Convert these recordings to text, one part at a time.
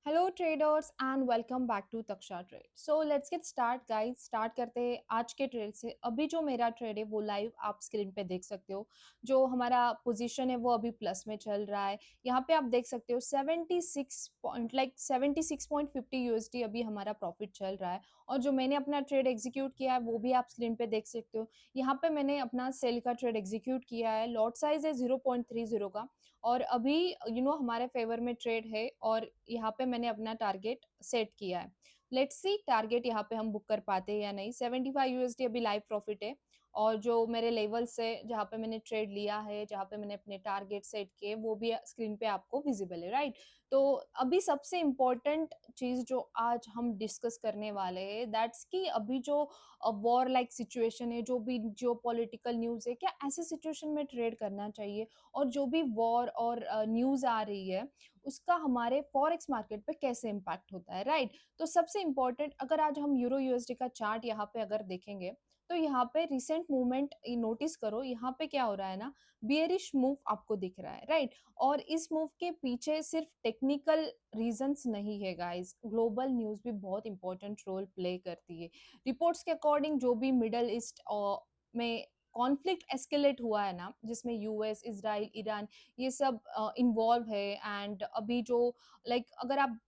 Hello traders and welcome back to Taksha trade. So let's get start guys. Start करते हैं आज के trade से। अभी जो मेरा ट्रेड है वो लाइव आप स्क्रीन पे देख सकते हो। जो हमारा पोजीशन है वो अभी प्लस में चल रहा है। यहाँ पे आप देख सकते हो 76.50 यूएसडी अभी हमारा प्रॉफिट चल रहा है। और जो मैंने अपना ट्रेड एग्जीक्यूट किया है वो भी आप स्क्रीन पे देख सकते हो। यहाँ पे मैंने अपना सेल का ट्रेड एग्जीक्यूट किया है। लॉट साइज है 0.30 का। और अभी हमारे फेवर में ट्रेड है और यहाँ पे मैंने अपना टारगेट सेट किया है। लेट्स सी टारगेट यहाँ पे हम बुक कर पाते हैं या नहीं। 75 यूएसडी अभी लाइव प्रॉफिट है। और जो मेरे लेवल्स है जहाँ पे मैंने ट्रेड लिया है, जहाँ पे मैंने अपने टारगेट सेट किए, वो भी स्क्रीन पे आपको विजिबल है, राइट। तो अभी सबसे इम्पोर्टेंट चीज जो आज हम डिस्कस करने वाले हैं दैट्स कि अभी जो वॉर लाइक सिचुएशन है, जो भी जियो पॉलिटिकल न्यूज है, क्या ऐसे सिचुएशन में ट्रेड करना चाहिए। और जो भी वॉर और न्यूज आ रही है उसका हमारे फॉरेक्स मार्केट पे कैसे इम्पैक्ट होता है, राइट। तो सबसे इम्पोर्टेंट, अगर आज हम यूरो यूएसडी का चार्ट यहाँ पे अगर देखेंगे तो यहाँ पे रिसेंट मूवमेंट नोटिस करो। यहाँ पे क्या हो रहा है ना, बियरिश मूव आपको दिख रहा है, राइट। और इस मूव के पीछे सिर्फ टेक्निकल रीजंस नहीं है गाइस, ग्लोबल न्यूज भी बहुत इंपॉर्टेंट रोल प्ले करती है। रिपोर्ट्स के अकॉर्डिंग जो भी मिडल ईस्ट में कॉन्फ्लिक्ट एस्केलेट हुआ है ना, जिसमें यूएस, इजराइल, ईरान, ये सब इन्वॉल्व है। एंड अभी जो अगर आप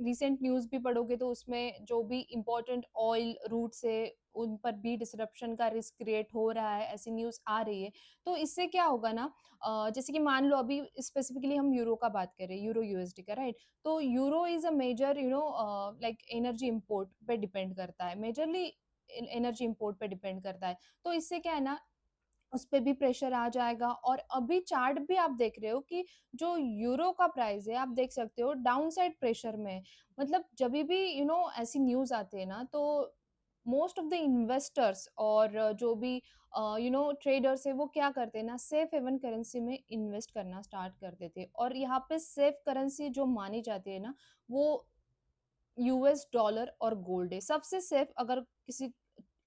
रिसेंट न्यूज भी पढ़ोगे तो उसमें जो भी इम्पोर्टेंट ऑयल रूट्स है उन पर भी डिसरप्शन का रिस्क क्रिएट हो रहा है, ऐसी न्यूज आ रही है। तो इससे क्या होगा ना, जैसे कि मान लो अभी स्पेसिफिकली हम यूरो का बात करें, यूरो यूएसडी का, राइट। तो euro is a major energy import पे डिपेंड करता है, मेजरली एनर्जी इंपोर्ट पे डिपेंड करता है। तो इससे क्या है ना, उस पे भी प्रेशर आ जाएगा। और अभी चार्ट भी आप देख रहे हो कि जो यूरो का प्राइस है आप देख सकते हो डाउन साइड प्रेशर में। मतलब जब भी ऐसी न्यूज आती है ना, तो मोस्ट ऑफ द इन्वेस्टर्स और जो भी ट्रेडर्स है वो क्या करते हैं ना, सेफ हेवन करेंसी में इन्वेस्ट करना स्टार्ट कर देते हैं। और यहाँ पे सेफ करेंसी जो मानी जाती है ना, वो यूएस डॉलर और गोल्ड है। सबसे सेफ अगर किसी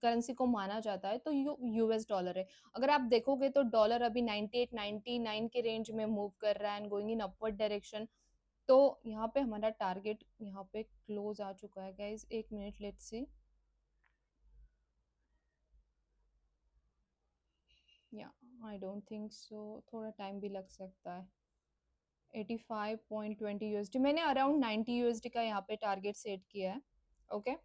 करेंसी को माना जाता है तो यूएस डॉलर है। अगर आप देखोगे तो डॉलर अभी 98 99 के रेंज में मूव कर रहा है and going in upward direction. तो यहाँ पे हमारा टारगेट यहाँ पे क्लोज आ चुका है गाइस। एक मिनट, लेट्स सी। या आई डोंट थिंक सो, थोड़ा टाइम भी लग सकता है। 85.20 यूएसडी, मैंने अराउंड 90 यूएसडी का यहाँ पे टारगेट सेट किया है। ओके।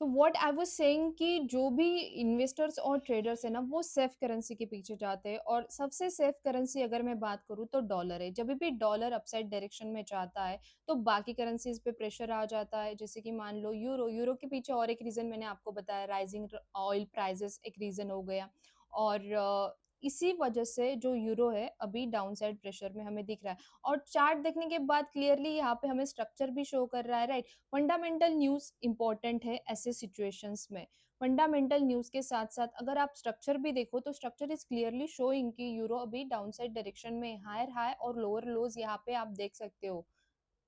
तो व्हाट आई वाज सेइंग कि जो भी इन्वेस्टर्स और ट्रेडर्स है ना, वो सेफ करेंसी के पीछे जाते हैं। और सबसे सेफ करेंसी अगर मैं बात करूँ तो डॉलर है। जब भी डॉलर अपसाइड डायरेक्शन में जाता है तो बाकी करेंसीज पे प्रेशर आ जाता है। जैसे कि मान लो यूरो, यूरो के पीछे और एक रीजन मैंने आपको बताया, राइजिंग ऑयल प्राइसेस एक रीजन हो गया। और इसी वजह से जो यूरो है अभी डाउन साइड प्रेशर में हमें दिख रहा है। और चार्ट देखने के बाद क्लियरली यहाँ पे हमें स्ट्रक्चर भी शो कर रहा है, राइट। फंडामेंटल न्यूज इंपॉर्टेंट है ऐसे सिचुएशंस में। फंडामेंटल न्यूज के साथ साथ अगर आप स्ट्रक्चर भी देखो तो स्ट्रक्चर इज क्लियरली शोइंग कि यूरो अभी डाउन साइड डायरेक्शन में, हायर हाई और लोअर लोज यहाँ पे आप देख सकते हो।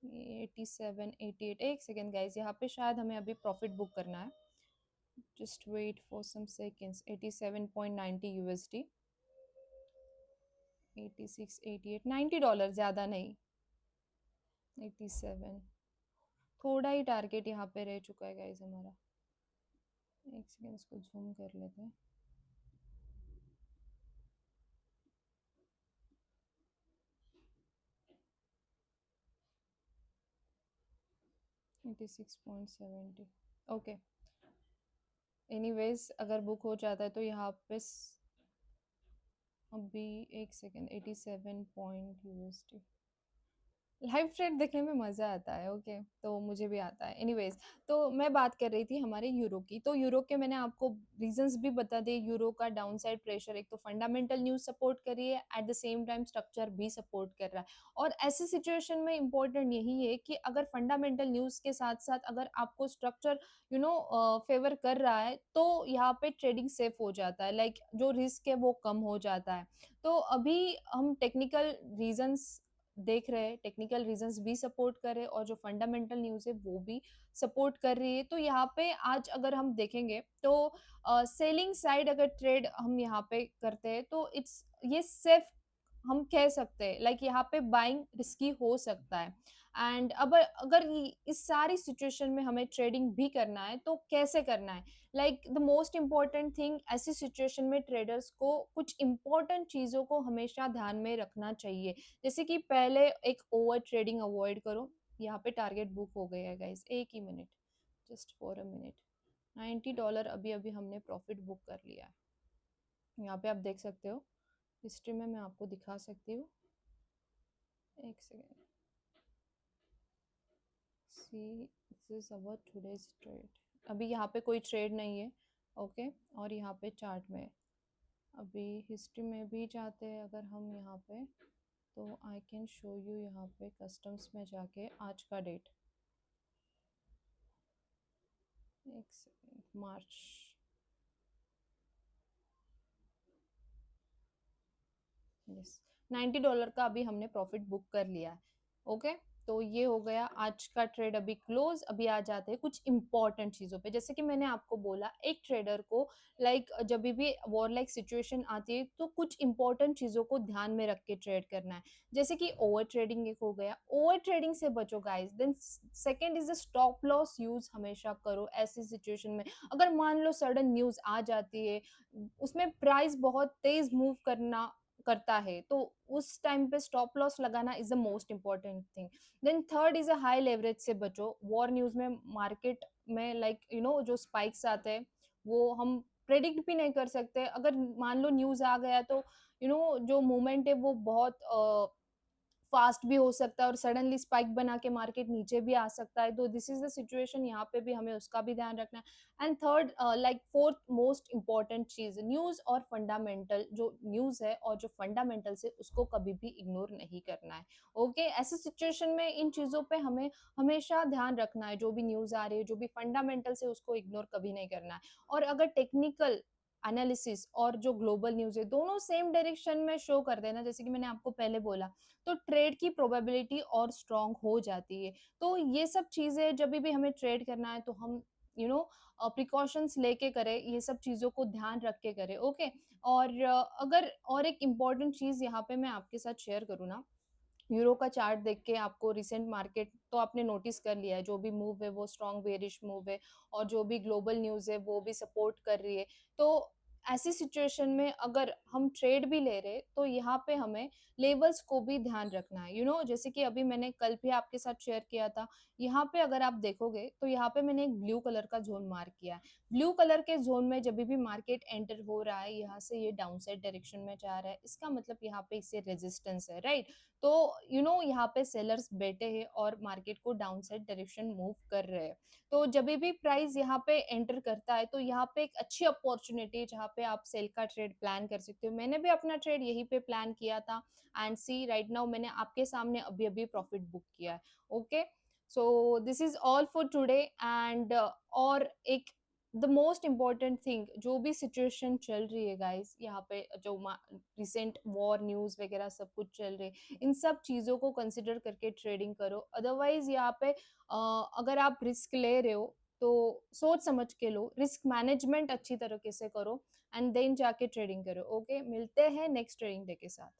87 88, एक सेकेंड गाइस, यहाँ पे शायद हमें अभी प्रॉफिट बुक करना है। Just wait for some seconds. 87.90 USD, 86 88 $90, ज्यादा नहीं। 87, थोड़ा ही टारगेट यहाँ पे रह चुका है गाइस हमारा। एक सेकेंड, इसको जूम कर लेते हैं। 86.70, ओके। एनीवेज अगर बुक हो जाता है तो यहाँ पे अभी एक second, 87 point USD. Live trade देखने में मजा आता है, ओके। तो मुझे भी आता है। एनीवेज, तो मैं बात कर रही थी हमारे यूरो की। तो यूरो के मैंने आपको रीजंस भी बता दिए। यूरो का डाउन साइड प्रेशर, एक तो फंडामेंटल न्यूज सपोर्ट कर रही है, at the same time structure भी सपोर्ट कर रहा है। और ऐसी सिचुएशन में इंपॉर्टेंट यही है कि अगर फंडामेंटल न्यूज के साथ साथ अगर आपको स्ट्रक्चर फेवर कर रहा है तो यहाँ पे ट्रेडिंग सेफ हो जाता है। जो रिस्क है वो कम हो जाता है। तो अभी हम टेक्निकल रीजंस देख रहे हैं, टेक्निकल रीजंस भी सपोर्ट कर रहे हैं और जो फंडामेंटल न्यूज है वो भी सपोर्ट कर रही है। तो यहाँ पे आज अगर हम देखेंगे तो सेलिंग साइड अगर ट्रेड हम यहाँ पे करते हैं तो इट्स ये सेफ हम कह सकते हैं लाइक यहाँ पे बाइंग रिस्की हो सकता है। एंड अब अगर इस सारी सिचुएशन में हमें ट्रेडिंग भी करना है तो कैसे करना है? Like the most important thing, ऐसी सिचुएशन में ट्रेडर्स को कुछ इम्पोर्टेंट चीज़ों को हमेशा ध्यान में रखना चाहिए। जैसे कि पहले एक ओवर ट्रेडिंग अवॉइड करो। यहाँ पे टारगेट बुक हो गया है गाइस, एक ही minute, just for a minute. $90 अभी अभी हमने प्रॉफिट बुक कर लिया है। यहाँ पे आप देख सकते हो, हिस्ट्री में मैं आपको दिखा सकती हूँ, एक second. See, this is our today's trade. अभी यहाँ पे कोई ट्रेड नहीं है, ओके। और यहाँ पे चार्ट में अभी हिस्ट्री में भी जाते हैं अगर हम यहाँ पे, तो आई कैन शो यू यहाँ पे कस्टम्स में जाके आज का डेट, एक सेकेंड, मार्च। यस, $90 का अभी हमने प्रॉफिट बुक कर लिया है, ओके। तो ये हो गया आज का ट्रेड अभी क्लोज। अभी आ जाते हैं कुछ इंपॉर्टेंट चीजों पे। जैसे कि मैंने आपको बोला, एक ट्रेडर को लाइक जब भी वॉर लाइक सिचुएशन आती है तो कुछ इंपॉर्टेंट चीजों को ध्यान में रख के ट्रेड करना है। जैसे कि ओवर ट्रेडिंग एक हो गया, ओवर ट्रेडिंग से बचो guys. Then second is the stop loss use हमेशा करो ऐसी सिचुएशन में। अगर मान लो सडन न्यूज आ जाती है, उसमें प्राइस बहुत तेज मूव करता है, तो उस टाइम पे स्टॉप लॉस लगाना is the most important thing. Then third is a high leverage से बचो। वॉर न्यूज में मार्केट में लाइक जो स्पाइक्स आते हैं वो हम प्रेडिक्ट भी नहीं कर सकते। अगर मान लो न्यूज आ गया तो जो मूवमेंट है वो बहुत फास्ट भी हो सकता है और सडनली स्पाइक बना के मार्केट नीचे भी आ सकता है। तो दिस इज द सिचुएशन, यहाँ पे भी हमें उसका भी ध्यान रखना है। And third like fourth most important चीज, न्यूज और फंडामेंटल। जो न्यूज है और जो फंडामेंटल्स है उसको कभी भी इग्नोर नहीं करना है, ओके। ऐसे सिचुएशन में इन चीजों पे हमें हमेशा ध्यान रखना है। जो भी न्यूज आ रही है, जो भी फंडामेंटल्स है, उसको इग्नोर कभी नहीं करना है। और अगर टेक्निकल एनालिसिस और जो ग्लोबल न्यूज है दोनों सेम डायरेक्शन में शो कर देना, जैसे कि मैंने आपको पहले बोला, तो ट्रेड की प्रोबेबिलिटी और स्ट्रांग हो जाती है। तो ये सब चीजें जब भी हमें ट्रेड करना है तो हम प्रिकॉशंस लेके करें, ये सब चीजों को ध्यान रख के करें, ओके। और अगर और एक इम्पॉर्टेंट चीज यहाँ पे मैं आपके साथ शेयर करूँ ना, यूरो का चार्ट देख के आपको रिसेंट मार्केट तो आपने नोटिस कर लिया है, जो भी मूव है वो स्ट्रॉन्ग बेरिश मूव है, और जो भी ग्लोबल न्यूज है वो भी सपोर्ट कर रही है। तो ऐसी सिचुएशन में अगर हम ट्रेड भी ले रहे तो यहाँ पे हमें लेवल्स को भी ध्यान रखना है। जैसे कि अभी मैंने कल भी आपके साथ शेयर किया था, यहाँ पे अगर आप देखोगे तो यहाँ पे मैंने एक ब्लू कलर का जोन मार्क किया है। ब्लू कलर के जोन में जब भी मार्केट एंटर हो रहा है, यहाँ से ये डाउन साइड डायरेक्शन में जा रहा है, इसका मतलब यहाँ पे इसे रेजिस्टेंस है, राइट। तो यहाँ पे सेलर्स बैठे हैं और मार्केट को डाउन साइड डायरेक्शन मूव कर रहे हैं। तो जब भी प्राइस यहाँ पे एंटर करता है तो यहाँ पे एक अच्छी अपॉर्चुनिटी है जहाँ पे आप सेल का ट्रेड प्लान कर सकते हो। मैंने भी अपना ट्रेड यहीं पे प्लान किया था, एंड सी राइट नाउ मैंने आपके सामने अभी अभी प्रॉफिट बुक किया है, okay. So this is all for today. And और एक द मोस्ट इम्पॉर्टेंट थिंग, जो भी सिचुएशन चल रही है गाइस, यहाँ पे जो रिसेंट वॉर न्यूज वगैरह सब कुछ चल रही है, इन सब चीजों को कंसिडर करके ट्रेडिंग करो। अदरवाइज यहाँ पे अगर आप रिस्क ले रहे हो तो सोच समझ के लो, रिस्क मैनेजमेंट अच्छी तरीके से करो, एंड देन जाके ट्रेडिंग करो, ओके। मिलते हैं नेक्स्ट ट्रेडिंग डे के साथ।